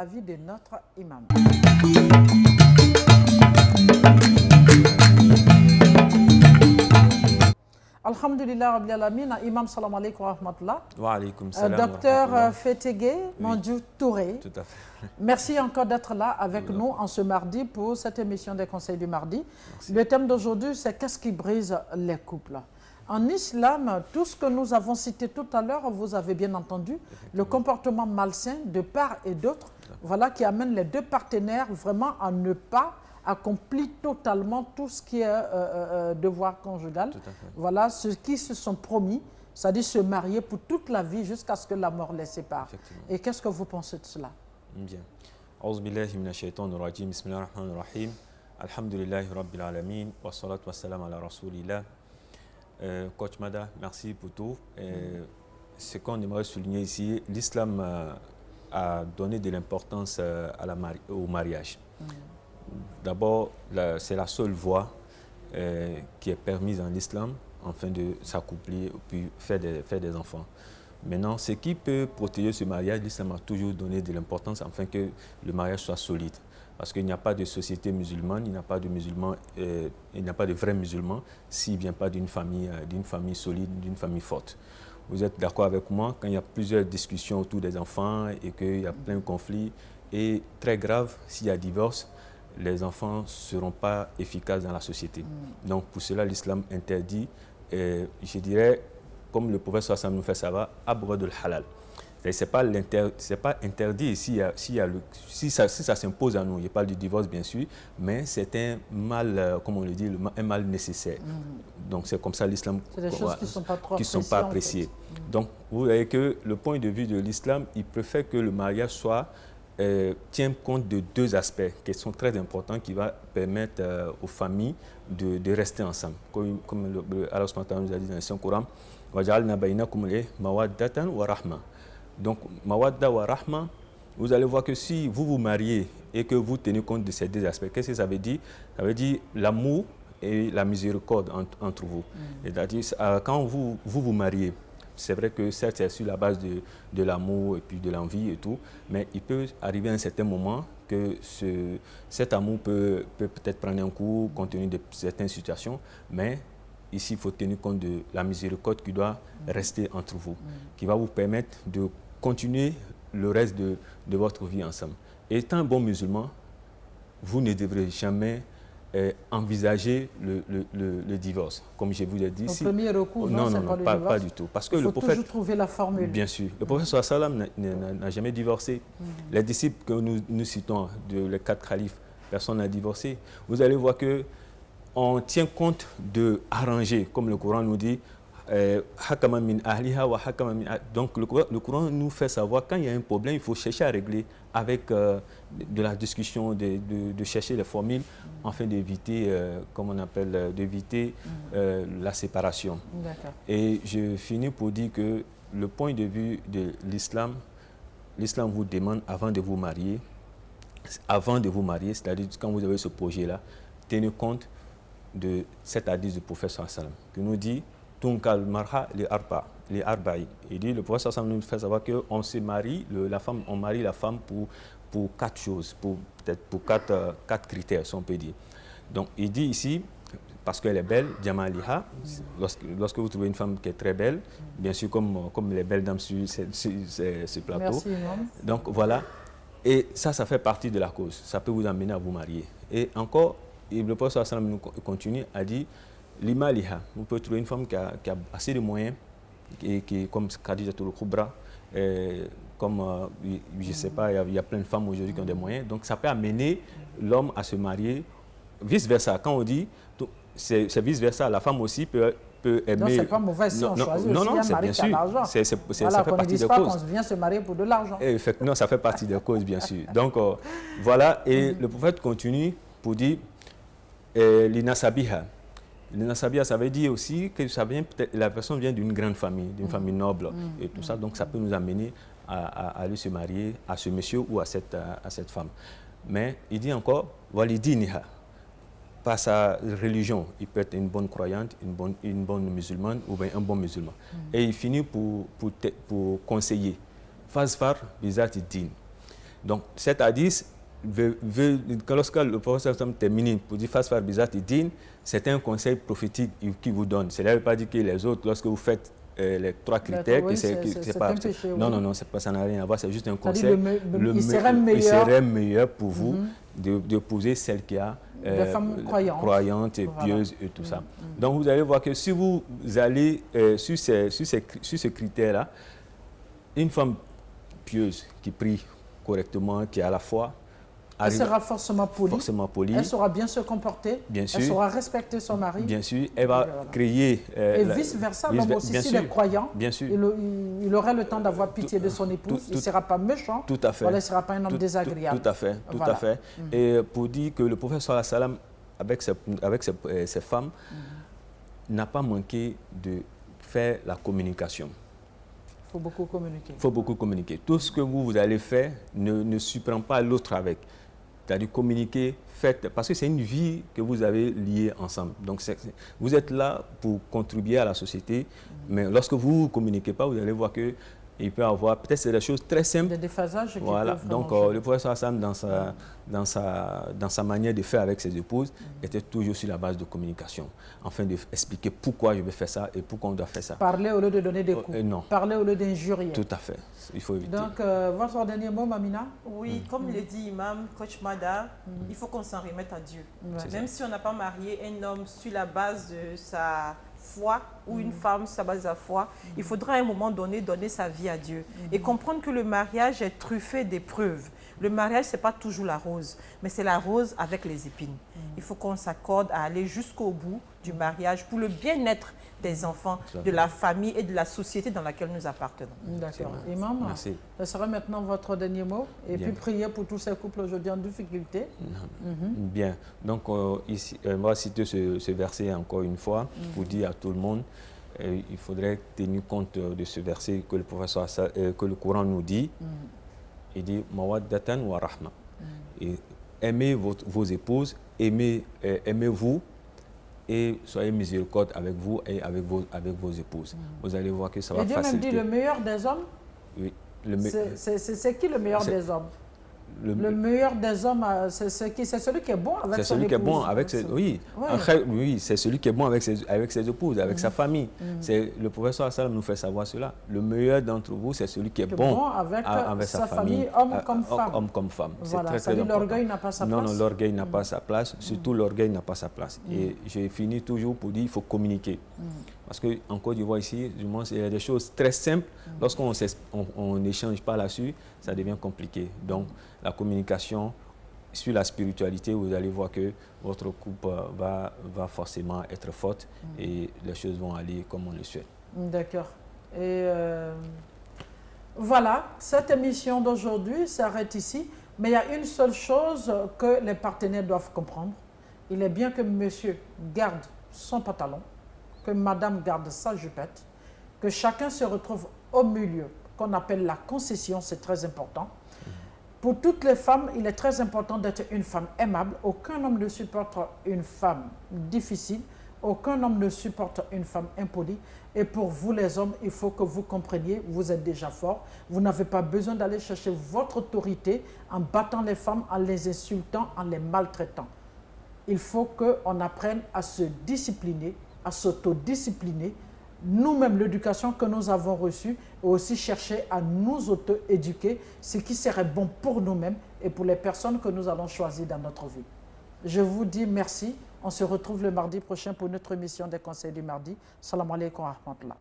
Avis de notre imam. Alhamdulillah Rabbil Alamin, imam salam alaikum wa rahmatullah. Wa alaikum salam. Docteur Fetegue Mandjou Touré. Tout à fait. Merci encore d'être là avec nous en ce mardi pour cette émission des conseils du mardi. Merci. Le thème d'aujourd'hui, c'est qu'est-ce qui brise les couples? En islam, tout ce que nous avons cité tout à l'heure, vous avez bien entendu, le comportement malsain de part et d'autre, voilà qui amène les deux partenaires vraiment à ne pas accomplir totalement tout ce qui est devoir conjugal. Voilà ceux qui se sont promis, c'est-à-dire se marier pour toute la vie jusqu'à ce que la mort les sépare. Et qu'est-ce que vous pensez de cela? Bien. A'udhu billahi minash shaitanir rajim. Bismillahir rahmanir rahim. Alhamdulillahi rabbil alamin. Wa salatu wa salam ala rasulillah. Coach Mada, merci pour tout. Ce qu'on aimerait souligner ici, l'islam a donné de l'importance au mariage. D'abord, c'est la seule voie qui est permise en islam, afin de s'accoupler puis faire des enfants. Maintenant, ce qui peut protéger ce mariage, l'islam a toujours donné de l'importance afin que le mariage soit solide. Parce qu'il n'y a pas de société musulmane, il n'y a pas de musulmans, il n'y a pas de vrais musulmans s'il ne vient pas d'une famille solide, d'une famille forte. Vous êtes d'accord avec moi, quand il y a plusieurs discussions autour des enfants et qu'il y a plein de conflits, et très grave, s'il y a divorce, les enfants ne seront pas efficaces dans la société. Donc pour cela, l'islam interdit, je dirais, comme le prophète sallallahu nous fait savoir, abghad al-halal. Ce n'est pas interdit si ça s'impose à nous. Il n'y a pas de divorce, bien sûr, mais c'est un mal, comme on le dit, un mal nécessaire. Donc c'est comme ça l'islam. C'est des choses qui ne sont pas appréciées. En fait. Donc vous voyez que le point de vue de l'islam, il préfère que le mariage tient compte de deux aspects qui sont très importants, qui vont permettre aux familles de rester ensemble. Comme Allah nous a dit dans le Saint-Coran, « Waja'alna baynakum mawaddatan wa rahma » Donc, mawadda wa rahma, vous allez voir que si vous vous mariez et que vous tenez compte de ces deux aspects, qu'est-ce que ça veut dire? Ça veut dire l'amour et la miséricorde entre vous. C'est-à-dire, quand vous mariez, c'est vrai que certes, c'est sur la base de l'amour et puis de l'envie et tout, mais il peut arriver à un certain moment que cet amour peut peut-être prendre un coup compte tenu de certaines situations, mais ici, il faut tenir compte de la miséricorde qui doit rester entre vous, qui va vous permettre de continuer le reste de votre vie ensemble. Et étant un bon musulman, vous ne devrez jamais envisager le divorce, comme je vous ai dit. Au premier recours, non, pas du tout. Parce que il faut toujours trouver la formule. Bien sûr. Le prophète sallam n'a jamais divorcé. Les disciples que nous citons, les 4 califes, personne n'a divorcé. Vous allez voir que on tient compte de arranger, comme le Coran nous dit, donc le Coran nous fait savoir quand il y a un problème, il faut chercher à régler avec de la discussion, de chercher les formules, afin d'éviter, comme on appelle, d'éviter la séparation. Et je finis pour dire que le point de vue de l'islam, l'islam vous demande avant de vous marier, c'est-à-dire quand vous avez ce projet-là, tenez compte de cet hadith du prophète sallam qui nous dit Tunkal marha li arba'i. Il dit, le prophète sallam nous fait savoir qu'on se marie, on marie la femme pour 4 choses, peut-être pour 4 critères, si on peut dire. Donc il dit ici, parce qu'elle est belle, Jamaliha, lorsque vous trouvez une femme qui est très belle, bien sûr comme les belles dames sur ce plateau. Merci, donc voilà, et ça fait partie de la cause, ça peut vous amener à vous marier. Et encore, et le prophète sallam continue à dire l'imaliha, vous pouvez trouver une femme qui a assez de moyens, qui comme Khadijatul Kubra, comme je ne sais pas, il y a plein de femmes aujourd'hui qui ont des moyens, donc ça peut amener l'homme à se marier, vice-versa. Quand on dit, c'est vice-versa, la femme aussi peut aimer. Non, c'est pas mauvais si on choisit aussi un mari qui a de l'argent. Ça fait partie des causes. Qu'on vient se marier pour de l'argent. Non, ça fait partie des causes, bien sûr. Donc voilà, et le prophète continue pour dire l'inasabiha. L'inasabiha, ça veut dire aussi que la personne vient d'une grande famille, d'une famille noble et tout ça. Donc ça peut nous amener à aller se marier à ce monsieur ou à cette femme. Mais il dit encore, walidiniha. Par sa religion, il peut être une bonne croyante, une bonne musulmane ou bien un bon musulman. Et il finit pour conseiller. Fazfar bizati din. Donc, cet hadith, lorsque le prophète termine pour dire face par bizat et din, c'est un conseil prophétique qu'il vous donne. Cela ne veut pas dire que les autres, lorsque vous faites les 3 critères, oui, c'est pas. Péché, non, oui. non, non, ça n'a rien à voir, c'est juste un conseil. Il serait meilleur pour vous d'épouser celle qui a des femmes croyantes et pieuses et tout ça. Donc vous allez voir que si vous allez sur ce critère-là, une femme pieuse qui prie correctement, qui a la foi, elle sera forcément polie. Elle saura bien se comporter. Bien sûr. Elle saura respecter son mari. Bien sûr. Elle va créer... et vice-versa. L'homme aussi, s'il est croyant, bien sûr. Il aura le temps d'avoir pitié de son épouse. Il ne sera pas méchant. Tout à fait. Voilà, il ne sera pas un homme désagréable. Tout à fait. Tout à fait. Et pour dire que le prophète sallallahu alayhi wa sallam, avec ses femmes, n'a pas manqué de faire la communication. Il faut beaucoup communiquer. Il faut beaucoup communiquer. Tout ce que vous allez faire, ne surprend pas l'autre avec. C'est-à-dire communiquer, faites, parce que c'est une vie que vous avez liée ensemble. Donc, vous êtes là pour contribuer à la société, mais lorsque vous ne communiquez pas, vous allez voir que il peut y avoir, peut-être c'est des choses très simples. Des déphasages. Voilà, donc le prophète Hassan, dans sa manière de faire avec ses épouses, était toujours sur la base de communication, afin d'expliquer pourquoi je vais faire ça et pourquoi on doit faire ça. Parler au lieu de donner des coups. Non. Parler au lieu d'injurier. Tout à fait, il faut éviter. Donc, votre dernier mot, Mamina? Oui, comme le dit Imam, Coach Mada, il faut qu'on s'en remette à Dieu. Même si on n'a pas marié un homme sur la base de sa foi ou une femme sur la base de sa foi, il faudra à un moment donné donner sa vie à Dieu et comprendre que le mariage est truffé d'épreuves. Le mariage, ce n'est pas toujours la rose, mais c'est la rose avec les épines. Il faut qu'on s'accorde à aller jusqu'au bout du mariage pour le bien-être des enfants, de la famille et de la société dans laquelle nous appartenons. D'accord. Imam, merci. Ce sera maintenant votre dernier mot et puis prier pour tous ces couples aujourd'hui en difficulté. Bien. Donc, ici, on va citer ce verset encore une fois pour dire à tout le monde, il faudrait tenir compte de ce verset que le Coran nous dit. Il dit « Mawaddatan wa rahma ». Aimez vos épouses, aimez-vous et soyez miséricorde avec vous et avec vos épouses. Vous allez voir que ça va faciliter. Et Dieu même dit le meilleur des hommes. Oui. C'est qui le meilleur des hommes? Le meilleur des hommes, c'est celui qui est bon avec son épouse. C'est celui qui est bon avec ses... Oui, oui, c'est celui qui est bon avec ses épouses, avec sa famille. Le prophète sallallahu alayhi wa sallam nous fait savoir cela. Le meilleur d'entre vous, c'est celui qui est bon avec sa famille, homme comme femme. Homme comme femme. Voilà, ça dit l'orgueil n'a pas sa place. Non, l'orgueil n'a pas sa place. Surtout, l'orgueil n'a pas sa place. Et j'ai fini toujours pour dire qu'il faut communiquer. Parce qu'en Côte d'Ivoire, ici, il y a des choses très simples. Lorsqu'on n'échange pas là-dessus, ça devient compliqué. Donc, la communication sur la spiritualité, vous allez voir que votre couple va forcément être forte et les choses vont aller comme on le souhaite. D'accord. Et voilà, cette émission d'aujourd'hui s'arrête ici. Mais il y a une seule chose que les partenaires doivent comprendre. Il est bien que monsieur garde son pantalon, que madame garde sa jupette, que chacun se retrouve au milieu, qu'on appelle la concession, c'est très important. Pour toutes les femmes, il est très important d'être une femme aimable. Aucun homme ne supporte une femme difficile. Aucun homme ne supporte une femme impolie. Et pour vous les hommes, il faut que vous compreniez, vous êtes déjà forts. Vous n'avez pas besoin d'aller chercher votre autorité en battant les femmes, en les insultant, en les maltraitant. Il faut qu'on apprenne à se discipliner, à s'autodiscipliner. Nous-mêmes, l'éducation que nous avons reçue, et aussi chercher à nous auto-éduquer, ce qui serait bon pour nous-mêmes et pour les personnes que nous allons choisir dans notre vie. Je vous dis merci. On se retrouve le mardi prochain pour notre émission des conseils du mardi. Salam alaikum wa rahmatullah.